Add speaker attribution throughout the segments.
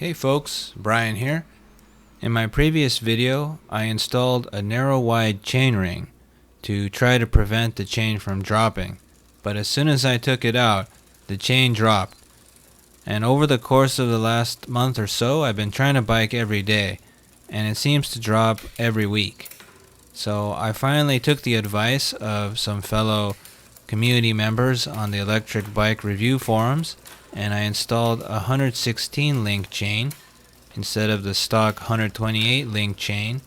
Speaker 1: Hey folks, Brian here. In my previous video, I installed a narrow-wide chainring to try to prevent the chain from dropping, but as soon as I took it out, the chain dropped. And over the course of the last month or so, I've been trying to bike every day, and it seems to drop every week. So I finally took the advice of some fellow community members on the electric bike review forums, and I installed a 116 link chain instead of the stock 128 link chain,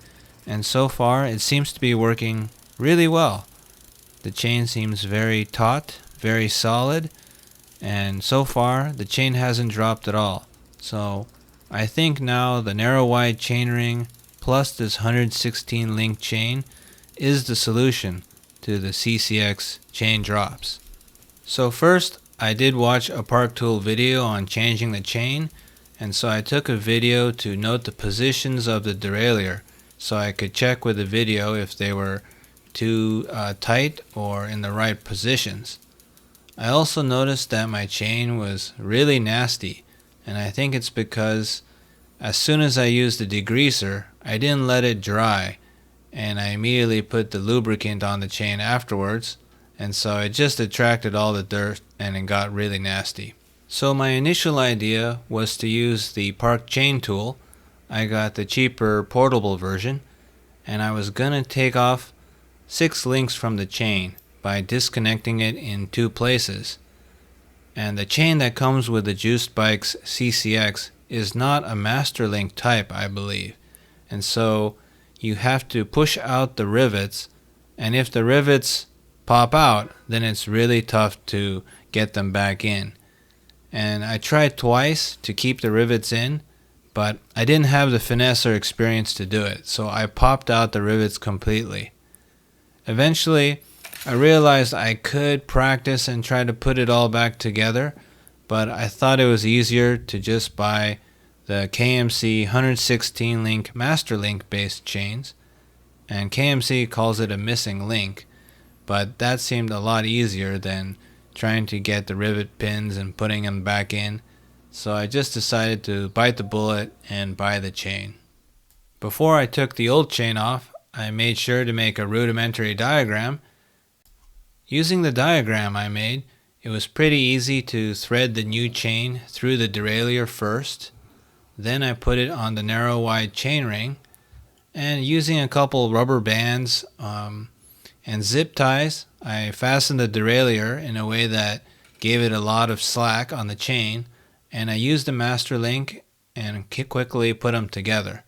Speaker 1: and so far it seems to be working really well. The chain seems very taut, very solid, and so far the chain hasn't dropped at all. So I think now the narrow wide chainring plus this 116 link chain is the solution to the CCX chain drops. So first, I did watch a Park Tool video on changing the chain, and so I took a video to note the positions of the derailleur so I could check with the video if they were too tight or in the right positions. I also noticed that my chain was really nasty, and I think it's because as soon as I used the degreaser, I didn't let it dry, and I immediately put the lubricant on the chain afterwards, and so it just attracted all the dirt and it got really nasty. So my initial idea was to use the Park chain tool. I got the cheaper portable version, and I was gonna take off 6 links from the chain by disconnecting it in 2 places. And the chain that comes with the Juiced Bikes CCX is not a master link type, I believe, and so you have to push out the rivets, and if the rivets pop out, then it's really tough to get them back in. And I tried twice to keep the rivets in, but I didn't have the finesse or experience to do it, so I popped out the rivets completely. Eventually, I realized I could practice and try to put it all back together, but I thought it was easier to just buy the KMC 116 link master link based chains, and KMC calls it a missing link, but that seemed a lot easier than trying to get the rivet pins and putting them back in, so I just decided to bite the bullet and buy the chain. Before I took the old chain off, I made sure to make a rudimentary diagram. Using the diagram I made, it was pretty easy to thread the new chain through the derailleur first. Then I put it on the narrow wide chainring, and using a couple rubber bands and zip ties, I fastened the derailleur in a way that gave it a lot of slack on the chain, and I used the master link and quickly put them together.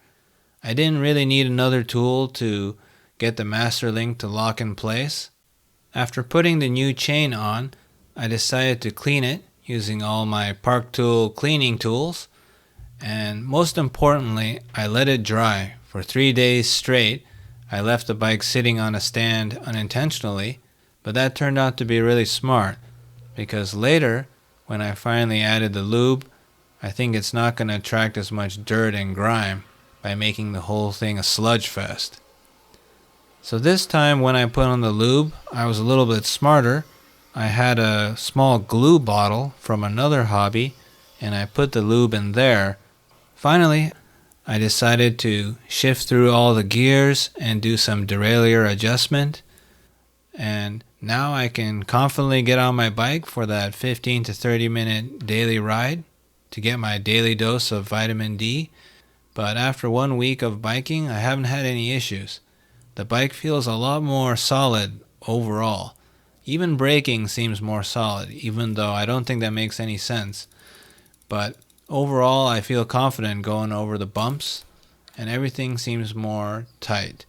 Speaker 1: I didn't really need another tool to get the master link to lock in place. After putting the new chain on, I decided to clean it using all my Park Tool cleaning tools, and most importantly, I let it dry. For 3 days straight, I left the bike sitting on a stand unintentionally, but that turned out to be really smart, because later, when I finally added the lube, I think it's not going to attract as much dirt and grime by making the whole thing a sludge fest. So this time when I put on the lube, I was a little bit smarter. I had a small glue bottle from another hobby, and I put the lube in there. Finally, I decided to shift through all the gears and do some derailleur adjustment, and now I can confidently get on my bike for that 15 to 30 minute daily ride to get my daily dose of vitamin D. But after 1 week of biking, I haven't had any issues. The bike feels a lot more solid overall. Even braking seems more solid, even though I don't think that makes any sense. But overall, I feel confident going over the bumps, and everything seems more tight.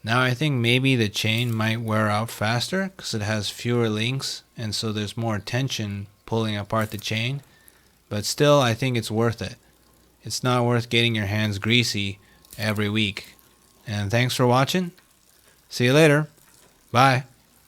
Speaker 1: Now I think maybe the chain might wear out faster because it has fewer links, and so there's more tension pulling apart the chain. But still, I think it's worth it. It's not worth getting your hands greasy every week. And thanks for watching. See you later. Bye.